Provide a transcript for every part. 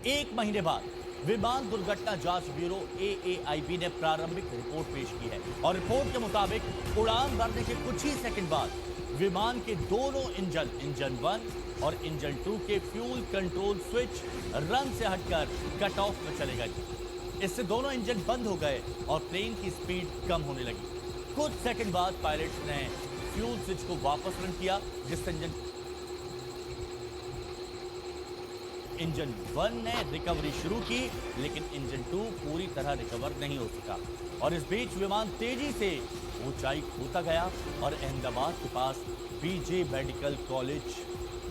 एक महीने बाद विमान दुर्घटना जांच ब्यूरो एएआईबी ने प्रारंभिक रिपोर्ट पेश की है और रिपोर्ट के मुताबिक उड़ान भरने के कुछ ही सेकंड बाद विमान के दोनों इंजन 1 और इंजन 2 के फ्यूल कंट्रोल स्विच रन से हटकर कट ऑफ में चले गए। इससे दोनों इंजन बंद हो गए और प्लेन की स्पीड कम होने लगी। कुछ सेकंड बाद पायलट ने फ्यूल स्विच को वापस रन किया, जिससे इंजन 1 ने रिकवरी शुरू की, लेकिन इंजन 2 पूरी तरह रिकवर नहीं हो सका और इस बीच विमान तेजी से ऊंचाई खोता गया और अहमदाबाद के पास बीजे मेडिकल कॉलेज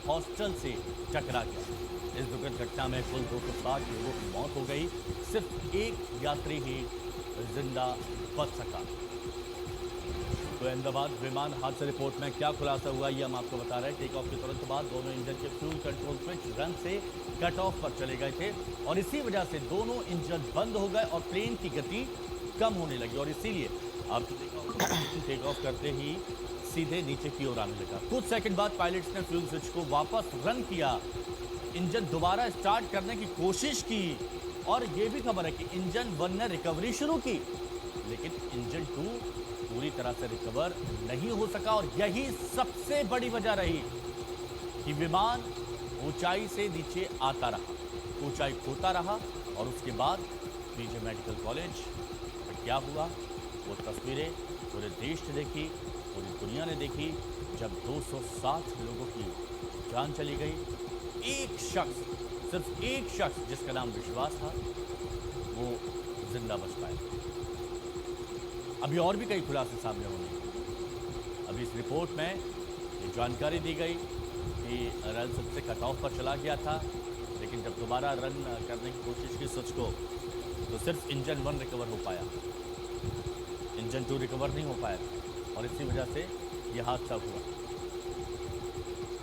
हॉस्टल से टकरा गया। इस दुखद घटना में कुल 260 लोगों की मौत हो गई। सिर्फ एक यात्री ही जिंदा बच सका। तो अहमदाबाद विमान हादसा रिपोर्ट में क्या खुलासा हुआ, ये हम आपको बता रहे हैं। टेक ऑफ के तुरंत बाद दोनों इंजन के फ्यूल कंट्रोल स्विच रन से कट ऑफ पर चले गए थे और इसी वजह से दोनों इंजन बंद हो गए और प्लेन की गति कम होने लगी और इसीलिए आप टेक ऑफ करते ही सीधे नीचे की ओर आने लगा। कुछ सेकंड बाद पायलट्स ने फ्यूल स्विच को वापस रन किया, इंजन दोबारा स्टार्ट करने की कोशिश की और यह भी खबर है कि इंजन 1 ने रिकवरी शुरू की, लेकिन इंजन 2 पूरी तरह से रिकवर नहीं हो सका और यही सबसे बड़ी वजह रही कि विमान ऊंचाई से नीचे आता रहा, ऊंचाई खोता रहा और उसके बाद बीजे मेडिकल कॉलेज में क्या हुआ वो तस्वीरें पूरे देश ने देखी, पूरी दुनिया ने देखी, जब 260 लोगों की जान चली गई। एक शख्स, सिर्फ एक शख्स जिसका नाम विश्वास था, वो जिंदा बच पाया। अभी और भी कई खुलासे सामने होंगे। अभी इस रिपोर्ट में ये जानकारी दी गई कि रन सबसे कट ऑफ पर चला गया था, लेकिन जब दोबारा रन करने की कोशिश की स्विच को, तो सिर्फ इंजन 1 रिकवर हो पाया, इंजन 2 रिकवर नहीं हो पाया और इसी वजह से यह हादसा हुआ।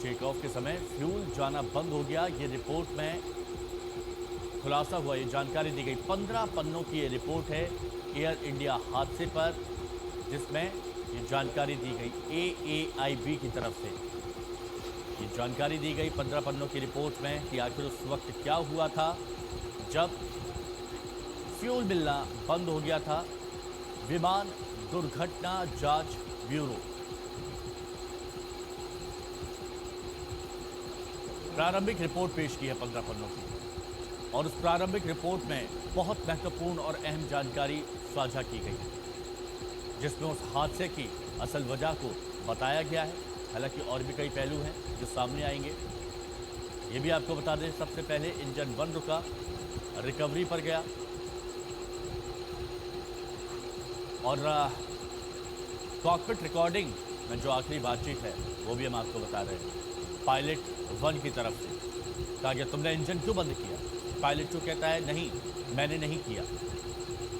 टेक ऑफ के समय फ्यूल जाना बंद हो गया, ये रिपोर्ट में खुलासा हुआ, ये जानकारी दी गई। 15 पन्नों की ये रिपोर्ट है एयर इंडिया हादसे पर, जिसमें ये जानकारी दी गई एएआईबी की तरफ से। ये जानकारी दी गई 15 पन्नों की रिपोर्ट में कि आखिर उस वक्त क्या हुआ था जब फ्यूल मिलना बंद हो गया था। विमान दुर्घटना जांच ब्यूरो प्रारंभिक रिपोर्ट पेश की है 15 पन्नों की और उस प्रारंभिक रिपोर्ट में बहुत महत्वपूर्ण और अहम जानकारी साझा की गई है, जिसमें उस हादसे की असल वजह को बताया गया है। हालांकि और भी कई पहलू हैं जो सामने आएंगे, ये भी आपको बता दें। सबसे पहले इंजन 1 रुका, रिकवरी पर गया और कॉकपिट रिकॉर्डिंग में जो आखिरी बातचीत है वो भी हम आपको बता रहे हैं। पायलट 1 की तरफ से कहा गया तुमने इंजन क्यों बंद किया, पायलट 2 कहता है नहीं मैंने नहीं किया।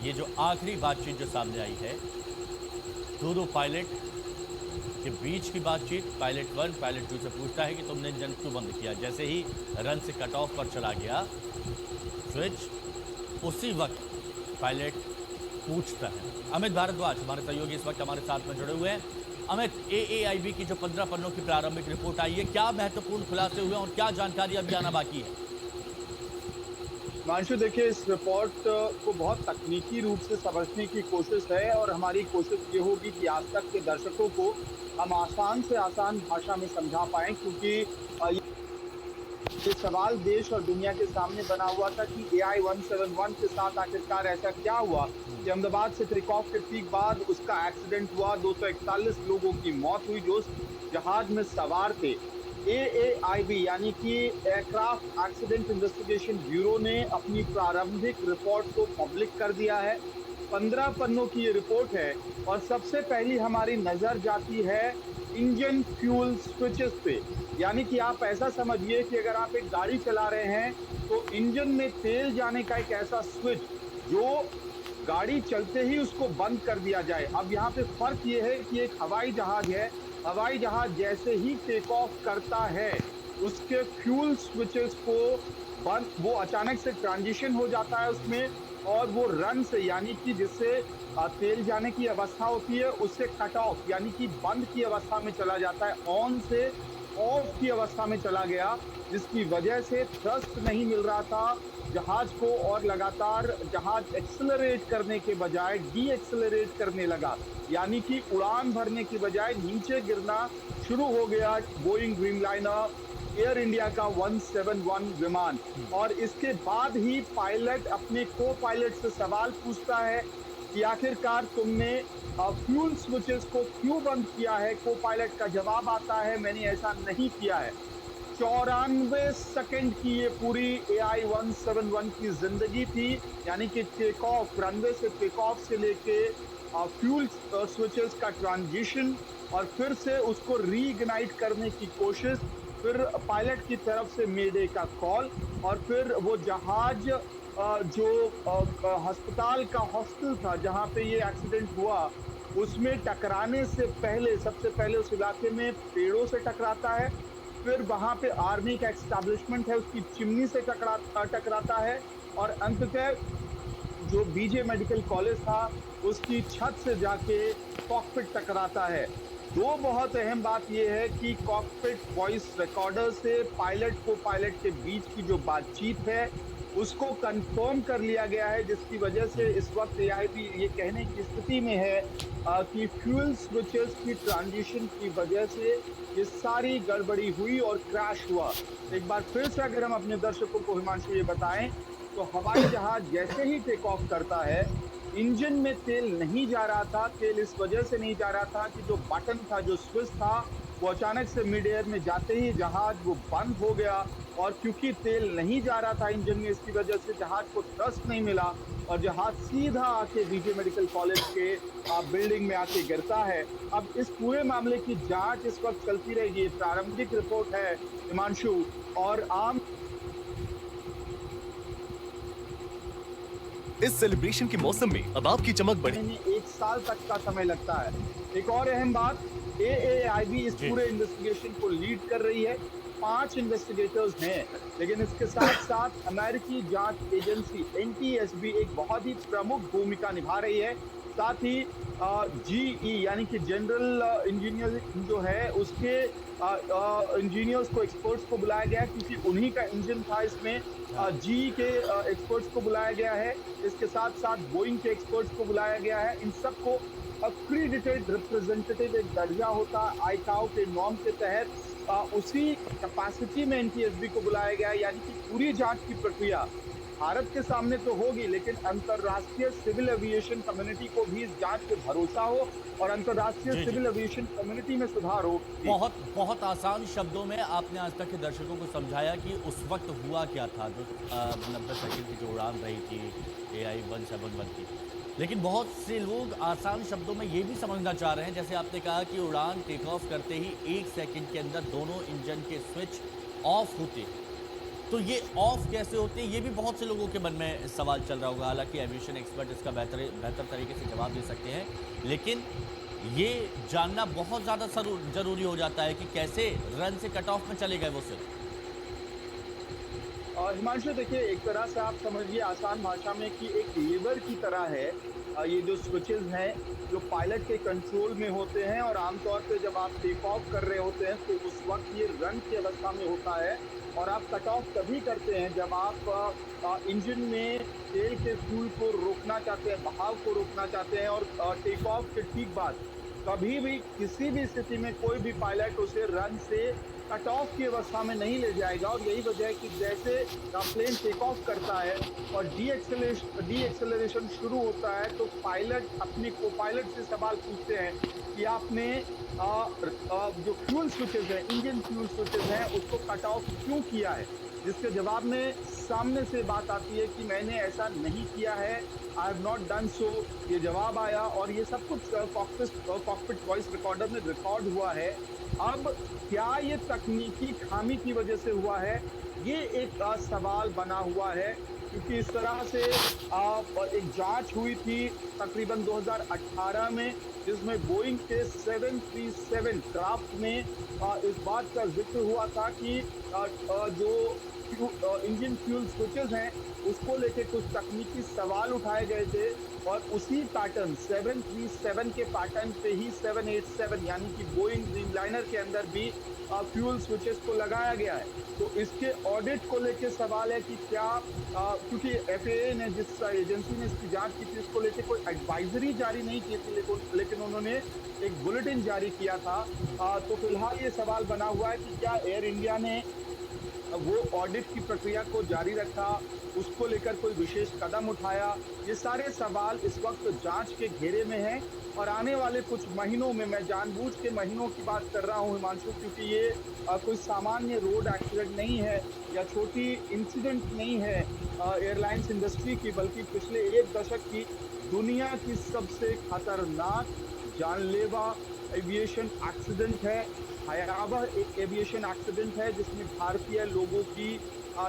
ये जो आखिरी बातचीत जो सामने आई है, दोनों पायलट के बीच की बातचीत, पायलट 1 पायलट 2 से पूछता है कि तुमने इंजन क्यों बंद किया। जैसे ही रन से कट ऑफ पर चला गया स्विच, उसी वक्त पायलट पूछता है। अमित भारद्वाज हमारे सहयोगी इस वक्त हमारे साथ में जुड़े हुए हैं। अमित, एएआईबी की जो 15 पन्नों की प्रारंभिक रिपोर्ट आई है, क्या महत्वपूर्ण खुलासे हुए और क्या जानकारी अभी आना बाकी है? मांशु, देखिए, इस रिपोर्ट को बहुत तकनीकी रूप से समझने की कोशिश है और हमारी कोशिश ये होगी कि आज तक के दर्शकों को हम आसान से आसान भाषा में समझा पाएं, क्योंकि ये सवाल देश और दुनिया के सामने बना हुआ था कि AI-171 के साथ आखिरकार ऐसा क्या हुआ कि अहमदाबाद से टेक ऑफ के ठीक बाद उसका एक्सीडेंट हुआ, 241 लोगों की मौत हुई जो उस जहाज में सवार थे। एएआईबी यानी कि एयरक्राफ्ट एक्सीडेंट इन्वेस्टिगेशन ब्यूरो ने अपनी प्रारंभिक रिपोर्ट को पब्लिक कर दिया है। 15 पन्नों की ये रिपोर्ट है और सबसे पहली हमारी नजर जाती है इंजन फ्यूल स्विचेस पे। यानी कि आप ऐसा समझिए कि अगर आप एक गाड़ी चला रहे हैं तो इंजन में तेल जाने का एक ऐसा स्विच जो गाड़ी चलते ही उसको बंद कर दिया जाए। अब यहाँ पे फर्क ये है कि एक हवाई जहाज है, हवाई जहाज जैसे ही टेक ऑफ करता है उसके फ्यूल स्विचेस को बंद, वो अचानक से ट्रांजिशन हो जाता है उसमें और वो रन से, यानी कि जिससे तेल जाने की अवस्था होती है, उससे कट ऑफ यानी कि बंद की अवस्था में चला जाता है। ऑन से ऑफ की अवस्था में चला गया, जिसकी वजह से थ्रस्ट नहीं मिल रहा था जहाज को और लगातार जहाज एक्सेलरेट करने के बजाय डी एक्सेलरेट करने लगा, यानी कि उड़ान भरने की बजाय नीचे गिरना शुरू हो गया बोइंग ड्रीमलाइनर एयर इंडिया का 171 विमान। और इसके बाद ही पायलट अपने को पायलट से सवाल पूछता है कि आखिरकार तुमने फ्यूल स्विचेस को क्यों बंद किया है। को पायलट का जवाब आता है, मैंने ऐसा नहीं किया है। 94 सेकंड की ये पूरी AI-171 की जिंदगी थी, यानी कि टेक ऑफ, रनवे से टेक ऑफ से लेके फ्यूल स्विचेस का ट्रांजिशन और फिर से उसको रीइग्नाइट करने की कोशिश, फिर पायलट की तरफ से मेडे का कॉल और फिर वो जहाज जो अस्पताल का हॉस्टल था जहां पे ये एक्सीडेंट हुआ उसमें टकराने से पहले, सबसे पहले उस इलाके में पेड़ों से टकराता है, फिर वहां पे आर्मी का एस्टैब्लिशमेंट है उसकी चिमनी से टकराता है और अंततः जो बीजे मेडिकल कॉलेज था उसकी छत से जाके कॉकपिट टकराता है। दो बहुत अहम बात यह है कि कॉकपिट वॉइस रिकॉर्डर से पायलट को पायलट के बीच की जो बातचीत है उसको कंफर्म कर लिया गया है, जिसकी वजह से इस वक्त AIB ये कहने की स्थिति में है कि फ्यूल स्विचेस की ट्रांजिशन की वजह से ये सारी गड़बड़ी हुई और क्रैश हुआ। एक बार फिर से अगर हम अपने दर्शकों को हिमांशु ये बताएं तो हवाई जहाज जैसे ही टेक ऑफ करता है इंजन में तेल नहीं जा रहा था। तेल इस वजह से नहीं जा रहा था कि जो बटन था, जो स्विच था, वो अचानक से मिड एयर में जाते ही जहाज वो बंद हो गया और क्योंकि तेल नहीं जा रहा था इंजन में, इसकी वजह से जहाज को थ्रस्ट नहीं मिला और जहाज सीधा आके बीजे मेडिकल कॉलेज के बिल्डिंग में आके गिरता है। अब इस पूरे मामले की जांच इस वक्त चलती रहेगी। प्रारंभिक रिपोर्ट है हिमांशु, और आम इस सेलिब्रेशन के मौसम में अब आपकी चमक बढ़े। एक साल तक का समय लगता है। एक और अहम बात, AAIB इस पूरे इन्वेस्टिगेशन को लीड कर रही है। 5 इन्वेस्टिगेटर्स हैं, लेकिन इसके साथ साथ अमेरिकी जांच एजेंसी NTSB एक बहुत ही प्रमुख भूमिका निभा रही है। साथ ही GE यानी कि जनरल इंजीनियरिंग जो है उसके इंजीनियर्स को, एक्सपर्ट्स को बुलाया गया है क्योंकि उन्हीं का इंजन था इसमें। GE के एक्सपर्ट्स को बुलाया गया है, इसके साथ साथ बोइंग के एक्सपर्ट्स को बुलाया गया है। इन सबको अक्रीडिटेड रिप्रेजेंटेटिव एक दर्जा होता है आईकाओ के नॉर्म के तहत, उसी कैपेसिटी में NTSB को बुलाया गया है। यानी कि पूरी जांच की प्रक्रिया भारत के सामने तो होगी, लेकिन अंतर्राष्ट्रीय सिविल एविएशन कम्युनिटी को भी इस जांच पे भरोसा हो और अंतर्राष्ट्रीय सिविल एविएशन कम्युनिटी में सुधार हो। बहुत बहुत आसान शब्दों में आपने आज तक के दर्शकों को समझाया कि उस वक्त हुआ क्या था जो 90 सेकंड की जो उड़ान रही थी AI-171 की। लेकिन बहुत से लोग आसान शब्दों में ये भी समझना चाह रहे हैं, जैसे आपने कहा कि उड़ान टेक ऑफ करते ही 1 सेकंड के अंदर दोनों इंजन के स्विच ऑफ होते हैं। तो ये ऑफ कैसे होते हैं, ये भी बहुत से लोगों के मन में सवाल चल रहा होगा। हालांकि एविएशन एक्सपर्ट इसका बेहतर तरीके से जवाब दे सकते हैं, लेकिन ये जानना बहुत ज़्यादा जरूरी हो जाता है कि कैसे रन से कट ऑफ में चले गए वो सिर्फ। हिमांशु देखिए, एक तरह से आप समझिए आसान भाषा में कि एक लीवर की तरह है। ये जो स्विचेस हैं जो पायलट के कंट्रोल में होते हैं और आमतौर पे जब आप टेक ऑफ कर रहे होते हैं तो उस वक्त ये रन की अवस्था में होता है और आप कट ऑफ तभी करते हैं जब आप इंजन में तेल के फ्यूल को रोकना चाहते हैं, बहाव को रोकना चाहते हैं। और टेक ऑफ के ठीक बाद कभी भी किसी भी स्थिति में कोई भी पायलट उसे रन से कट ऑफ की अवस्था में नहीं ले जाएगा। और यही वजह है कि जैसे प्लेन टेक ऑफ करता है और डी एक्सेलरेशन शुरू होता है तो पायलट अपने को पायलट से सवाल पूछते हैं कि आपने जो फ्यूल स्विचेस हैं, इंजन फ्यूल स्विचेस हैं, उसको कट ऑफ क्यों किया है, जिसके जवाब में सामने से बात आती है कि मैंने ऐसा नहीं किया है, I have not done so. ये जवाब आया और ये सब कुछ कॉकपिट वॉइस रिकॉर्डर में रिकॉर्ड हुआ है। अब क्या ये तकनीकी खामी की वजह से हुआ है, ये एक सवाल बना हुआ है क्योंकि इस तरह से एक जांच हुई थी तकरीबन 2018 में, जिसमें बोइंग के 737 क्राफ्ट में इस बात का जिक्र हुआ था कि जो इंजन फ्यूल स्विचेस हैं उसको लेके कुछ तकनीकी सवाल उठाए गए थे, और उसी पैटर्न 737 के पैटर्न पे ही 787 यानी कि बोइंग ड्रीमलाइनर के अंदर भी फ्यूल स्विचेस को लगाया गया है। तो इसके ऑडिट को लेके सवाल है कि क्या क्योंकि एफएए ने, जिस एजेंसी ने इसकी जांच की थी, इसको लेके कोई एडवाइजरी जारी नहीं की थी, लेकिन उन्होंने एक बुलेटिन जारी किया था। तो फिलहाल ये सवाल बना हुआ है कि क्या एयर इंडिया ने वो ऑडिट की प्रक्रिया को जारी रखा, उसको लेकर कोई विशेष कदम उठाया। ये सारे सवाल इस वक्त जांच के घेरे में हैं, और आने वाले कुछ महीनों में, मैं जानबूझ के महीनों की बात कर रहा हूं हिमांशु, क्योंकि ये कोई सामान्य रोड एक्सीडेंट नहीं है या छोटी इंसिडेंट नहीं है एयरलाइंस इंडस्ट्री की, बल्कि पिछले एक दशक की दुनिया की सबसे खतरनाक जानलेवा एविएशन एक्सीडेंट है। भयावह एक एविएशन एक्सीडेंट है जिसमें भारतीय लोगों की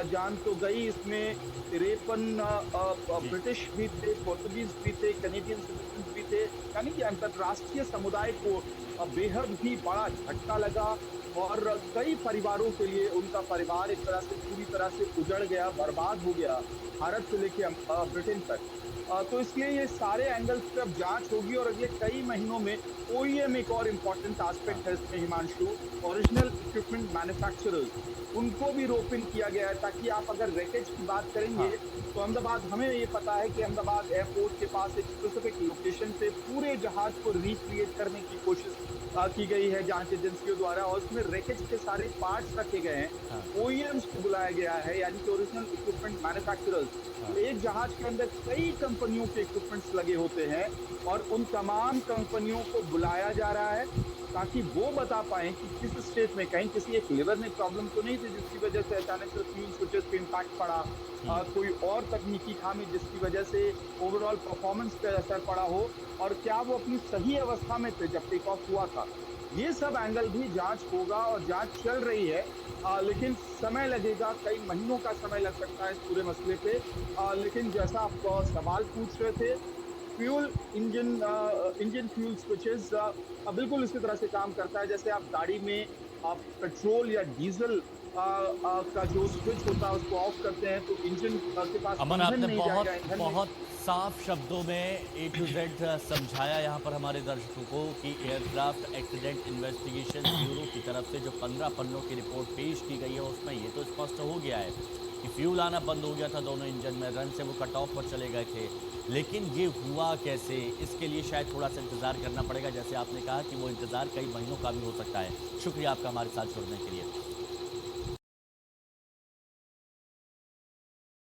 जान तो गई, इसमें 53 ब्रिटिश भी थे, पोर्तुगीज भी थे, कैनेडियन सिटीजन भी थे, यानी कि अंतर्राष्ट्रीय समुदाय को बेहद ही बड़ा झटका लगा, और कई परिवारों के लिए उनका परिवार एक तरह से पूरी तरह से उजड़ गया, बर्बाद हो गया, भारत से लेके ब्रिटेन तक। तो इसलिए ये सारे एंगल्स पे अब जांच होगी, और अगले कई महीनों में ओईएम एक और इम्पोर्टेंट एस्पेक्ट है इसमें हिमांशु, ओरिजिनल इक्विपमेंट मैन्युफैक्चरर्स, उनको भी रोप इन किया गया है, ताकि आप अगर रैकेज की बात करेंगे तो अहमदाबाद, हमें ये पता है कि अहमदाबाद एयरपोर्ट के पास एक स्पेसिफिक लोकेशन पे पूरे जहाज को रिक्रिएट करने की कोशिश की गई है जांच एजेंसियों द्वारा, और उसमें रैकेज के सारे पार्ट्स रखे गए हैं। ओईएम्स को बुलाया गया है, यानी कि ओरिजिनल इक्विपमेंट मैन्युफैक्चरर्स। एक जहाज के अंदर कई कंपनियों के इक्विपमेंट्स लगे होते हैं, और उन तमाम कंपनियों को बुलाया जा रहा है ताकि वो बता पाएं कि किस स्टेट में, कहीं किसी एक लिवर में प्रॉब्लम तो नहीं थी जिसकी वजह से अचानक से फ्यूल स्विचेस पे इम्पैक्ट पड़ा, कोई और तकनीकी खामी जिसकी वजह से ओवरऑल परफॉर्मेंस पे असर पड़ा हो, और क्या वो अपनी सही अवस्था में थे जब टेक ऑफ हुआ था। ये सब एंगल भी जांच होगा, और जांच चल रही है, लेकिन समय लगेगा, कई महीनों का समय लग सकता है इस पूरे मसले पे। लेकिन जैसा आप सवाल पूछ रहे थे, फ्यूल इंजन फ्यूल स्विचेस बिल्कुल इसी तरह से काम करता है जैसे आप गाड़ी में आप पेट्रोल या डीजल का जो स्विच होता है उसको ऑफ करते हैं तो इंजन के पास अमन, ईंधन आपने नहीं बहुत जाएगा, ईंधन बहुत साफ शब्दों में A to Z समझाया यहाँ पर हमारे दर्शकों को कि एयरक्राफ्ट एक्सीडेंट इन्वेस्टिगेशन ब्यूरो की तरफ से जो 15 पन्नों की रिपोर्ट पेश की गई है उसमें ये तो स्पष्ट हो गया है कि फ्यूल आना बंद हो गया था दोनों इंजन में, रन से वो कट ऑफ पर चले गए थे। लेकिन ये हुआ कैसे, इसके लिए शायद थोड़ा सा इंतज़ार करना पड़ेगा, जैसे आपने कहा कि वो इंतज़ार कई महीनों का भी हो सकता है। शुक्रिया आपका हमारे साथ जुड़ने के लिए।